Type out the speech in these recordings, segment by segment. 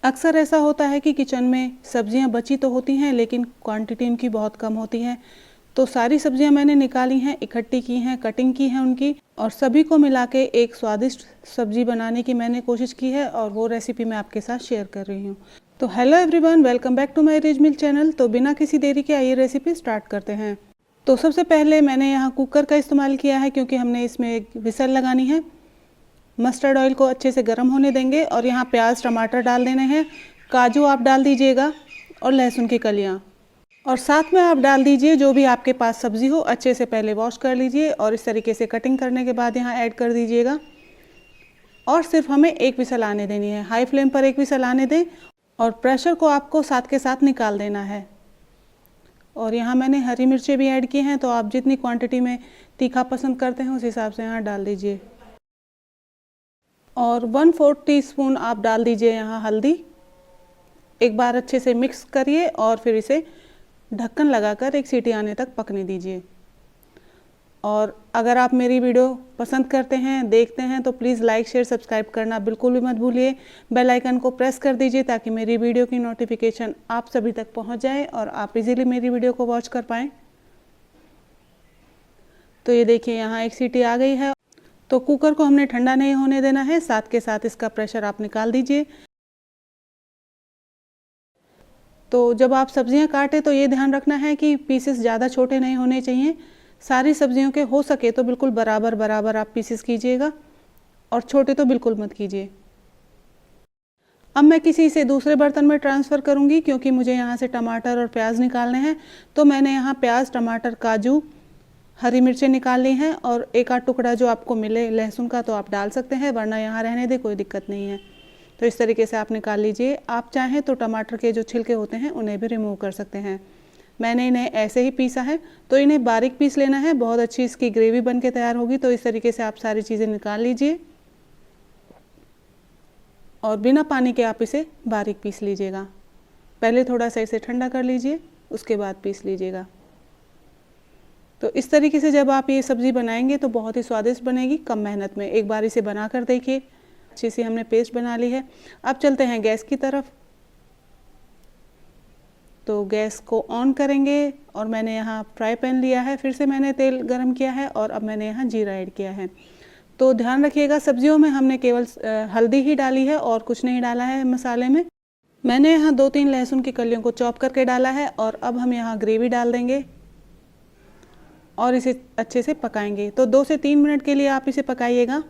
अक्सर ऐसा होता है कि किचन में सब्जियां बची तो होती हैं लेकिन क्वांटिटी उनकी बहुत कम होती है। तो सारी सब्जियां मैंने निकाली हैं, इकट्ठी की हैं, कटिंग की है उनकी, और सभी को मिला के एक स्वादिष्ट सब्जी बनाने की मैंने कोशिश की है और वो रेसिपी मैं आपके साथ शेयर कर रही हूँ। तो hello everyone, welcome back to my rich mill channel. तो बिना किसी देरी के आइए रेसिपी स्टार्ट करते हैं। तो सबसे पहले मैंने यहाँ कुकर का इस्तेमाल किया है क्योंकि हमने इसमें एक विसल लगानी है। मस्टर्ड ऑयल को अच्छे से गर्म होने देंगे और यहाँ प्याज टमाटर डाल देने हैं, काजू आप डाल दीजिएगा और लहसुन की कलियाँ, और साथ में आप डाल दीजिए जो भी आपके पास सब्ज़ी हो। अच्छे से पहले वॉश कर लीजिए और इस तरीके से कटिंग करने के बाद यहाँ ऐड कर दीजिएगा और सिर्फ हमें एक विसल आने देनी है। हाई फ्लेम पर एक विसल आने दें और प्रेशर को आपको साथ के साथ निकाल देना है। और यहाँ मैंने हरी मिर्चें भी ऐड की हैं, तो आप जितनी क्वांटिटी में तीखा पसंद करते हैं उस हिसाब से यहाँ डाल दीजिए। और 1/4 टीस्पून आप डाल दीजिए यहाँ हल्दी। एक बार अच्छे से मिक्स करिए और फिर इसे ढक्कन लगाकर एक सीटी आने तक पकने दीजिए। और अगर आप मेरी वीडियो पसंद करते हैं, देखते हैं, तो प्लीज़ लाइक शेयर सब्सक्राइब करना बिल्कुल भी मत भूलिए। बेल आइकन को प्रेस कर दीजिए ताकि मेरी वीडियो की नोटिफिकेशन आप सभी तक पहुंच जाए और आप इजीली मेरी वीडियो को वॉच कर पाएँ। तो ये देखिए यहाँ एक सीटी आ गई है। तो कुकर को हमने ठंडा नहीं होने देना है, साथ के साथ इसका प्रेशर आप निकाल दीजिए। तो जब आप सब्जियां काटें तो ये ध्यान रखना है कि पीसेस ज़्यादा छोटे नहीं होने चाहिए। सारी सब्जियों के हो सके तो बिल्कुल बराबर बराबर आप पीसेस कीजिएगा और छोटे तो बिल्कुल मत कीजिए। अब मैं किसी से दूसरे बर्तन में ट्रांसफ़र करूंगी क्योंकि मुझे यहाँ से टमाटर और प्याज निकालने हैं। तो मैंने यहाँ प्याज टमाटर काजू हरी मिर्चें निकाल ली हैं और एक आध टुकड़ा जो आपको मिले लहसुन का तो आप डाल सकते हैं, वरना यहाँ रहने दें, कोई दिक्कत नहीं है। तो इस तरीके से आप निकाल लीजिए। आप चाहें तो टमाटर के जो छिलके होते हैं उन्हें भी रिमूव कर सकते हैं। मैंने इन्हें ऐसे ही पीसा है, तो इन्हें बारीक पीस लेना है, बहुत अच्छी इसकी ग्रेवी बन के तैयार होगी। तो इस तरीके से आप सारी चीज़ें निकाल लीजिए और बिना पानी के आप इसे बारीक पीस लीजिएगा। पहले थोड़ा सा इसे ठंडा कर लीजिए, उसके बाद पीस लीजिएगा। तो इस तरीके से जब आप ये सब्ज़ी बनाएंगे तो बहुत ही स्वादिष्ट बनेगी, कम मेहनत में। एक बार इसे बना कर देखिए। अच्छी सी हमने पेस्ट बना ली है। अब चलते हैं गैस की तरफ। तो गैस को ऑन करेंगे और मैंने यहाँ फ्राई पैन लिया है, फिर से मैंने तेल गरम किया है और अब मैंने यहाँ जीरा ऐड किया है। तो ध्यान रखिएगा, सब्जियों में हमने केवल हल्दी ही डाली है और कुछ नहीं डाला है मसाले में। मैंने यहाँ 2-3 लहसुन की कलियों को चॉप करके डाला है और अब हम यहाँ ग्रेवी डाल देंगे और इसे अच्छे से पकाएंगे। तो 2 से 3 मिनट के लिए आप इसे पकाइएगा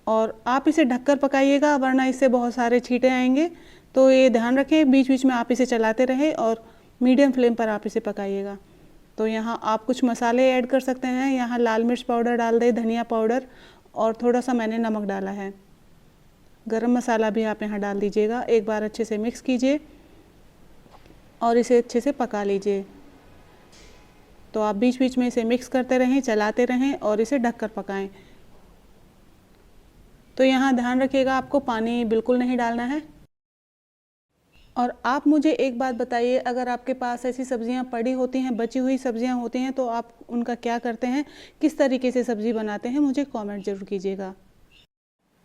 और आप इसे ढककर पकाइएगा, वरना इससे बहुत सारे छींटे आएंगे। तो ये ध्यान रखें, बीच बीच में आप इसे चलाते रहें और मीडियम फ्लेम पर आप इसे पकाइएगा। तो यहाँ आप कुछ मसाले ऐड कर सकते हैं। यहाँ लाल मिर्च पाउडर डाल दें, धनिया पाउडर और थोड़ा सा मैंने नमक डाला है। गरम मसाला भी आप यहाँ डाल दीजिएगा। एक बार अच्छे से मिक्स कीजिए और इसे अच्छे से पका लीजिए। तो आप बीच बीच में इसे मिक्स करते रहें, चलाते रहें और इसे ढककर पकाएं। तो यहाँ ध्यान रखिएगा, आपको पानी बिल्कुल नहीं डालना है। और आप मुझे एक बात बताइए, अगर आपके पास ऐसी सब्जियां पड़ी होती हैं, बची हुई सब्जियां होती हैं, तो आप उनका क्या करते हैं, किस तरीके से सब्ज़ी बनाते हैं, मुझे कमेंट ज़रूर कीजिएगा।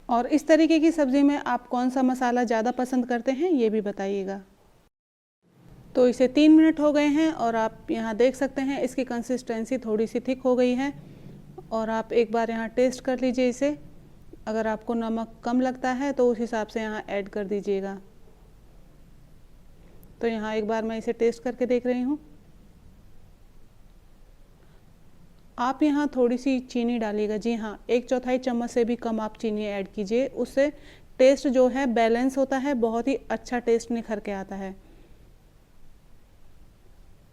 और इस तरीके की सब्ज़ी में आप कौन सा मसाला ज़्यादा पसंद करते हैं ये भी बताइएगा। तो इसे 3 मिनट हो गए हैं और आप यहाँ देख सकते हैं इसकी कंसिस्टेंसी थोड़ी सी थिक हो गई है। और आप एक बार यहाँ टेस्ट कर लीजिए इसे। अगर आपको नमक कम लगता है तो उस हिसाब से यहाँ ऐड कर दीजिएगा। तो यहाँ एक बार मैं इसे टेस्ट करके देख रही हूँ। आप यहाँ थोड़ी सी चीनी डालिएगा। जी हाँ, 1/4 चम्मच से भी कम आप चीनी ऐड कीजिए, उससे टेस्ट जो है बैलेंस होता है, बहुत ही अच्छा टेस्ट निखर के आता है।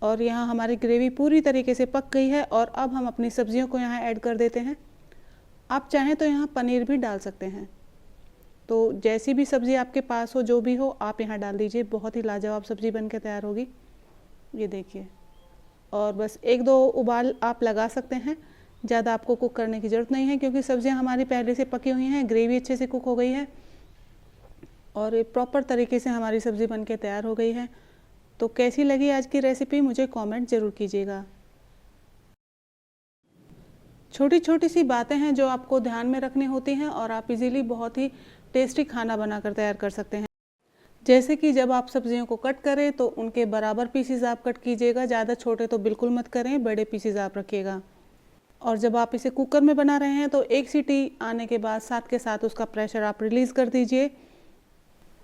और यहाँ हमारी ग्रेवी पूरी तरीके से पक गई है और अब हम अपनी सब्जियों को यहाँ ऐड कर देते हैं। आप चाहें तो यहाँ पनीर भी डाल सकते हैं। तो जैसी भी सब्ज़ी आपके पास हो, जो भी हो, आप यहाँ डाल दीजिए। बहुत ही लाजवाब सब्ज़ी बन के तैयार होगी। ये देखिए, और बस 1-2 उबाल आप लगा सकते हैं, ज़्यादा आपको कुक करने की ज़रूरत नहीं है क्योंकि सब्जियाँ हमारी पहले से पकी हुई हैं, ग्रेवी अच्छे से कुक हो गई है और ये प्रॉपर तरीके से हमारी सब्ज़ी बन के तैयार हो गई है। तो कैसी लगी आज की रेसिपी मुझे कमेंट ज़रूर कीजिएगा। छोटी छोटी सी बातें हैं जो आपको ध्यान में रखनी होती हैं और आप इजीली बहुत ही टेस्टी खाना बनाकर तैयार कर सकते हैं। जैसे कि जब आप सब्जियों को कट करें तो उनके बराबर पीसेज आप कट कीजिएगा, ज़्यादा छोटे तो बिल्कुल मत करें, बड़े पीसेज आप रखिएगा। और जब आप इसे कुकर में बना रहे हैं तो एक सीटी आने के बाद साथ के साथ उसका प्रेशर आप रिलीज़ कर दीजिए।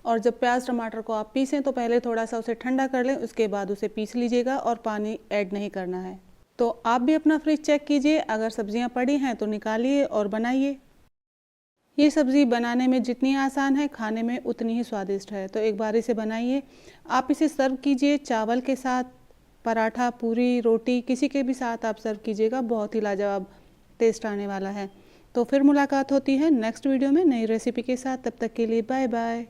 और जब प्याज टमाटर को आप पीसें तो पहले थोड़ा सा उसे ठंडा कर लें, उसके बाद उसे पीस लीजिएगा और पानी ऐड नहीं करना है। तो आप भी अपना फ्रिज चेक कीजिए, अगर सब्जियां पड़ी हैं तो निकालिए और बनाइए। ये सब्ज़ी बनाने में जितनी आसान है खाने में उतनी ही स्वादिष्ट है, तो एक बार इसे बनाइए। आप इसे सर्व कीजिए चावल के साथ, पराठा, पूरी, रोटी, किसी के भी साथ आप सर्व कीजिएगा, बहुत ही लाजवाब टेस्ट आने वाला है। तो फिर मुलाकात होती है नेक्स्ट वीडियो में नई रेसिपी के साथ, तब तक के लिए बाय बाय।